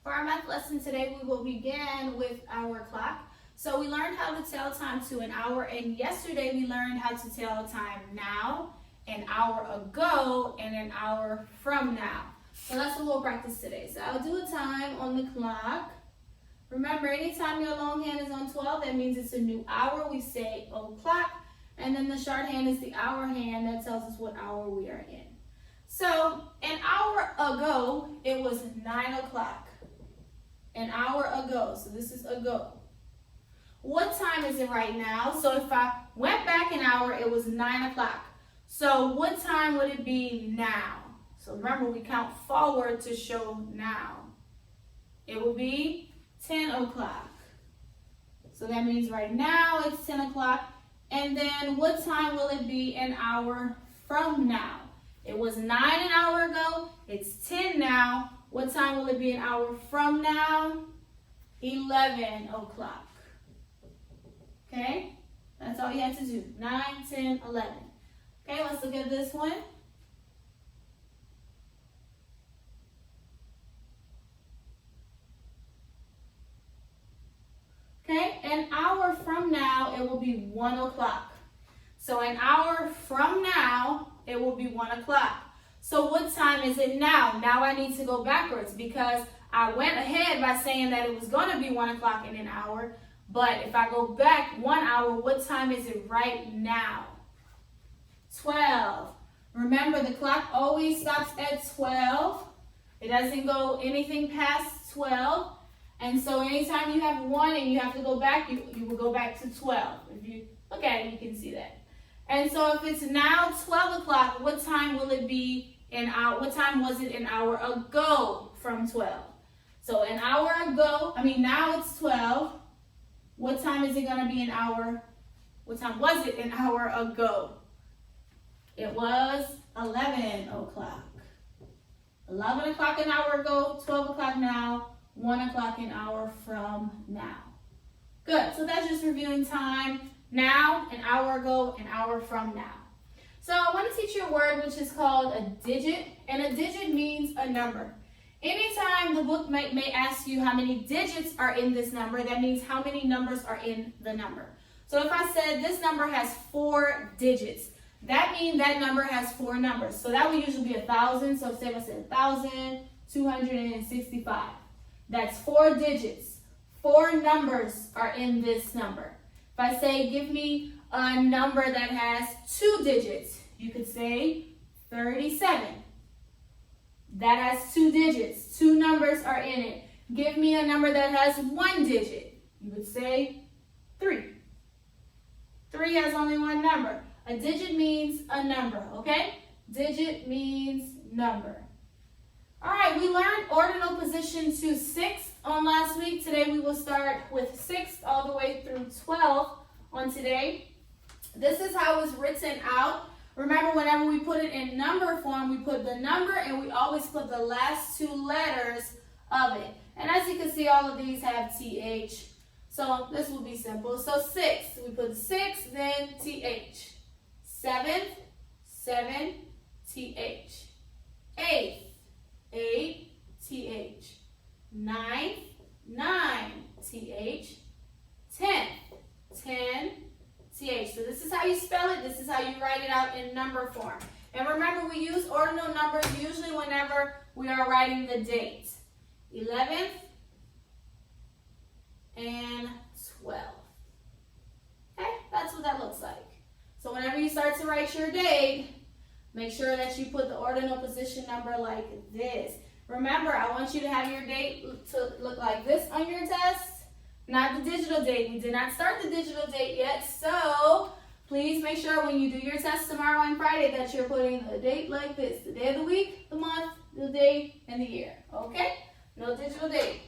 For our math lesson today, we will begin with our clock. So we learned how to tell time to an hour, and yesterday we learned how to tell time now, an hour ago, and an hour from now. So that's what we'll practice today. So I'll do a time on the clock. Remember, anytime your long hand is on 12, that means it's a new hour. We say o'clock, and then the short hand is the hour hand that tells us what hour we are in. So an hour ago, it was 9 o'clock. An hour ago, so this is ago. What time is it right now? So if I went back an hour, it was 9 o'clock. So what time would it be now? So remember, we count forward to show now. It will be 10 o'clock. So that means right now it's 10 o'clock. And then what time will it be an hour from now? It was 9 an hour ago. It's 10 now. What time will it be an hour from now? 11 o'clock. Okay? That's all you have to do. 9, 10, 11. Okay, let's look at this one. Okay, an hour from now, it will be 1 o'clock. So an hour from now, it will be 1 o'clock. So what time is it now? Now I need to go backwards because I went ahead by saying that it was going to be 1 o'clock in an hour. But if I go back 1 hour, what time is it right now? 12. Remember, the clock always stops at 12. It doesn't go anything past 12. And so anytime you have 1 and you have to go back, you will go back to 12. If you look at it, you can see that. And so if it's now 12 o'clock, what time will it be what time was it an hour ago from 12? So an hour ago, now it's 12. What time is it going to be an hour? What time was it an hour ago? It was 11 o'clock. 11 o'clock an hour ago, 12 o'clock now, 1 o'clock an hour from now. Good, so that's just reviewing time. Now, an hour ago, an hour from now. So I want to teach you a word which is called a digit, and a digit means a number. Anytime the book may ask you how many digits are in this number, that means how many numbers are in the number. So if I said this number has 4 digits, that means that number has 4 numbers. So that would usually be 1,000. So say I said 1,265. That's 4 digits. 4 numbers are in this number. If I say, give me a number that has 2 digits, you could say 37. That has 2 digits. 2 numbers are in it. Give me a number that has 1 digit. You would say 3. 3 has only 1 number. A digit means a number, okay? Digit means number. All right, we learned ordinal position to 6th on last week. Today we will start with 6th all the way through 12 on today. This is how it's written out. Remember, whenever we put it in number form, we put the number and we always put the last 2 letters of it. And as you can see, all of these have TH. So this will be simple. So 6, we put 6, then TH. 7th, 7, TH. 8th, 8, TH. 9th, 9, TH. 10th, 10, TH. So this is how you spell it. This is how you write it out in number form. And remember, we use ordinal numbers usually whenever we are writing the date. 11th and 12th. Okay, that's what that looks like. So whenever you start to write your date, make sure that you put the ordinal position number like this. Remember, I want you to have your date to look like this on your test, not the digital date. We did not start the digital date yet, so please make sure when you do your test tomorrow and Friday that you're putting the date like this. The day of the week, the month, the day, and the year. Okay? No digital date.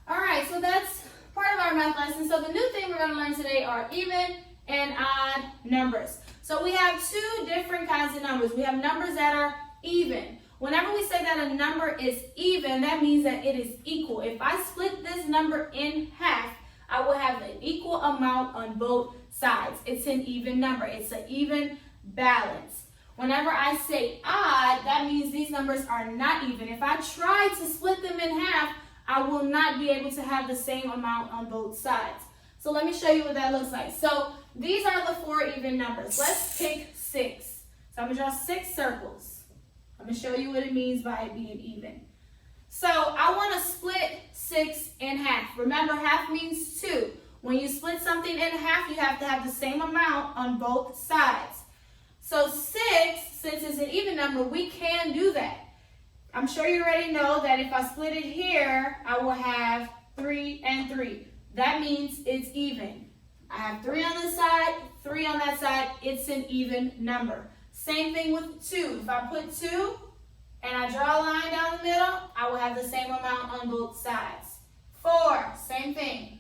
All right, so that's part of our math lesson. So the new thing we're going to learn today are even and odd numbers. So we have 2 different kinds of numbers. We have numbers that are even. Whenever we say that a number is even, that means that it is equal. If I split this number in half, I will have an equal amount on both sides. It's an even number. It's an even balance. Whenever I say odd, that means these numbers are not even. If I try to split them in half, I will not be able to have the same amount on both sides. So let me show you what that looks like. So these are the 4 even numbers. Let's pick 6. So I'm going to draw 6 circles. I'm going to show you what it means by it being even. So I want to split 6 in half. Remember, half means 2. When you split something in half, you have to have the same amount on both sides. So 6, since it's an even number, we can do that. I'm sure you already know that if I split it here, I will have 3 and 3. That means it's even. I have 3 on this side, 3 on that side. It's an even number. Same thing with 2. If I put 2 and I draw a line down the middle, I will have the same amount on both sides. 4, same thing.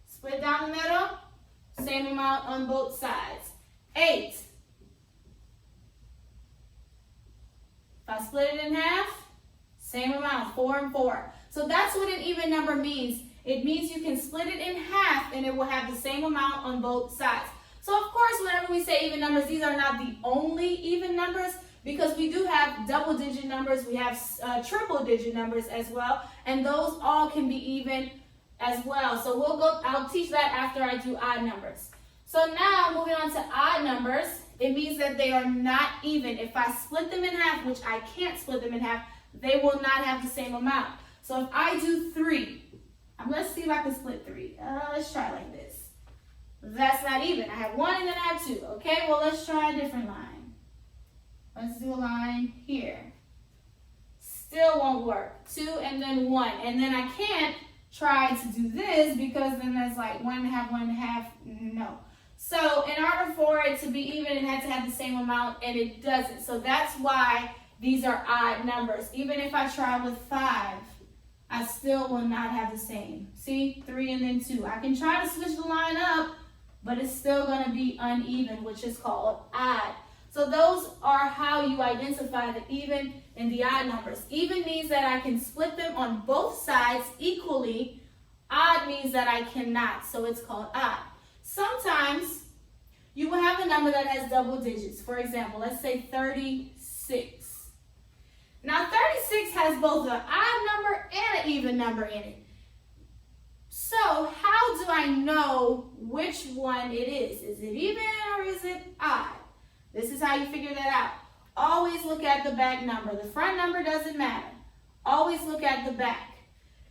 Split down the middle, same amount on both sides. 8. If I split it in half, same amount, 4 and 4. So that's what an even number means. It means you can split it in half and it will have the same amount on both sides. So of course, whenever we say even numbers, these are not the only even numbers, because we do have double-digit numbers, we have triple-digit numbers as well, and those all can be even as well. So I'll teach that after I do odd numbers. So now moving on to odd numbers, it means that they are not even. If I split them in half, which I can't split them in half, they will not have the same amount. So if I do 3, let's see if I can split 3. Let's try like this. That's not even. I have 1 and then I have 2. Okay, well let's try a different line. Let's do a line here. Still won't work. 2 and then 1. And then I can't try to do this because then that's like 1 1/2, 1 1/2. No. So in order for it to be even, it had to have the same amount, and it doesn't. So that's why these are odd numbers. Even if I try with 5, I still will not have the same. See, 3 and then 2. I can try to switch the line up, but it's still going to be uneven, which is called odd. So those are how you identify the even and the odd numbers. Even means that I can split them on both sides equally. Odd means that I cannot, so it's called odd. Sometimes you will have a number that has double digits. For example, let's say 36. Now 36 has both an odd number and an even number in it. So how do I know which one it is? Is it even or is it odd? This is how you figure that out. Always look at the back number. The front number doesn't matter. Always look at the back.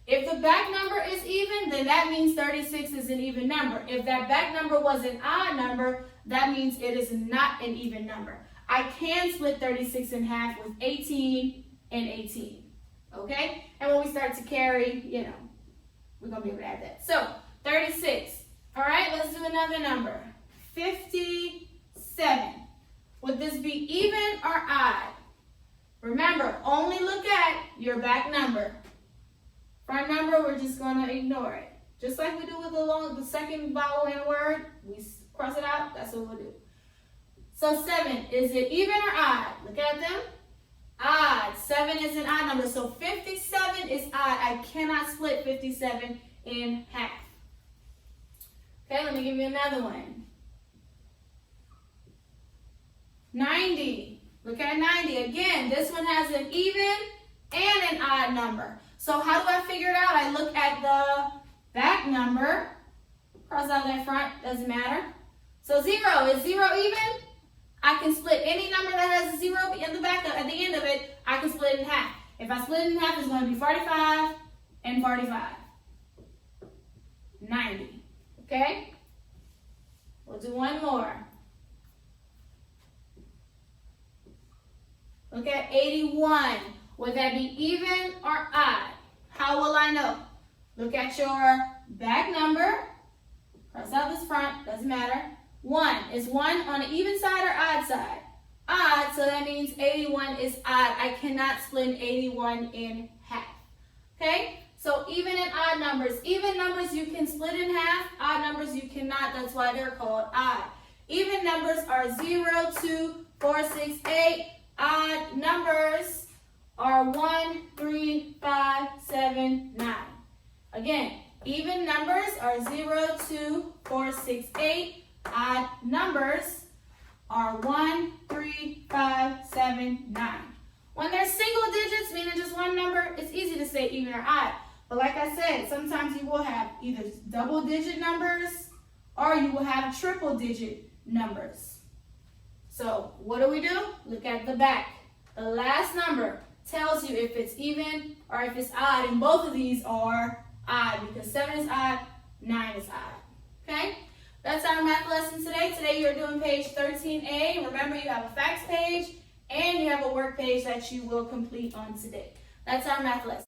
If the back number is even, then that means 36 is an even number. If that back number was an odd number, that means it is not an even number. I can split 36 in half with 18 and 18. Okay? And when we start to carry, we're going to be able to add that. So, 36. All right, let's do another number. 57. Would this be even or odd? Remember, only look at your back number. Front number, we're just going to ignore it. Just like we do with the second vowel in a word, we cross it out, that's what we'll do. So 7, is it even or odd? Look at them. Odd. 7 is an odd number, so 57 is odd. I cannot split 57 in half. Okay, let me give you another one. 90. Look at 90. Again, this one has an even and an odd number. So how do I figure it out? I look at the back number, cross out that front, doesn't matter. So 0, is 0 even? I can split any number that has a 0 in the back, at the end of it, I can split it in half. If I split it in half, it's going to be 45 and 45. 90. Okay? We'll do one more. Look at 81. Would that be even or odd? How will I know? Look at your back number. Cross out this front, doesn't matter. 1. Is 1 on the even side or odd side? Odd, so that means 81 is odd. I cannot split 81 in half. Okay? So even and odd numbers. Even numbers you can split in half. Odd numbers you cannot. That's why they're called odd. Even numbers are 0, 2, 4, 6, 8. Odd numbers are 1, 3, 5, 7, 9. Again, even numbers are 0, 2, 4, 6, 8. Odd numbers are 1, 3, 5, 7, 9. When they're single digits, meaning just one number, it's easy to say even or odd. But like I said, sometimes you will have either double-digit numbers or you will have triple-digit numbers. So what do? Look at the back. The last number tells you if it's even or if it's odd, and both of these are odd because 7 is odd, 9 is odd. Okay? That's our math lesson today. Today you're doing page 13A. Remember, you have a facts page and you have a work page that you will complete on today. That's our math lesson.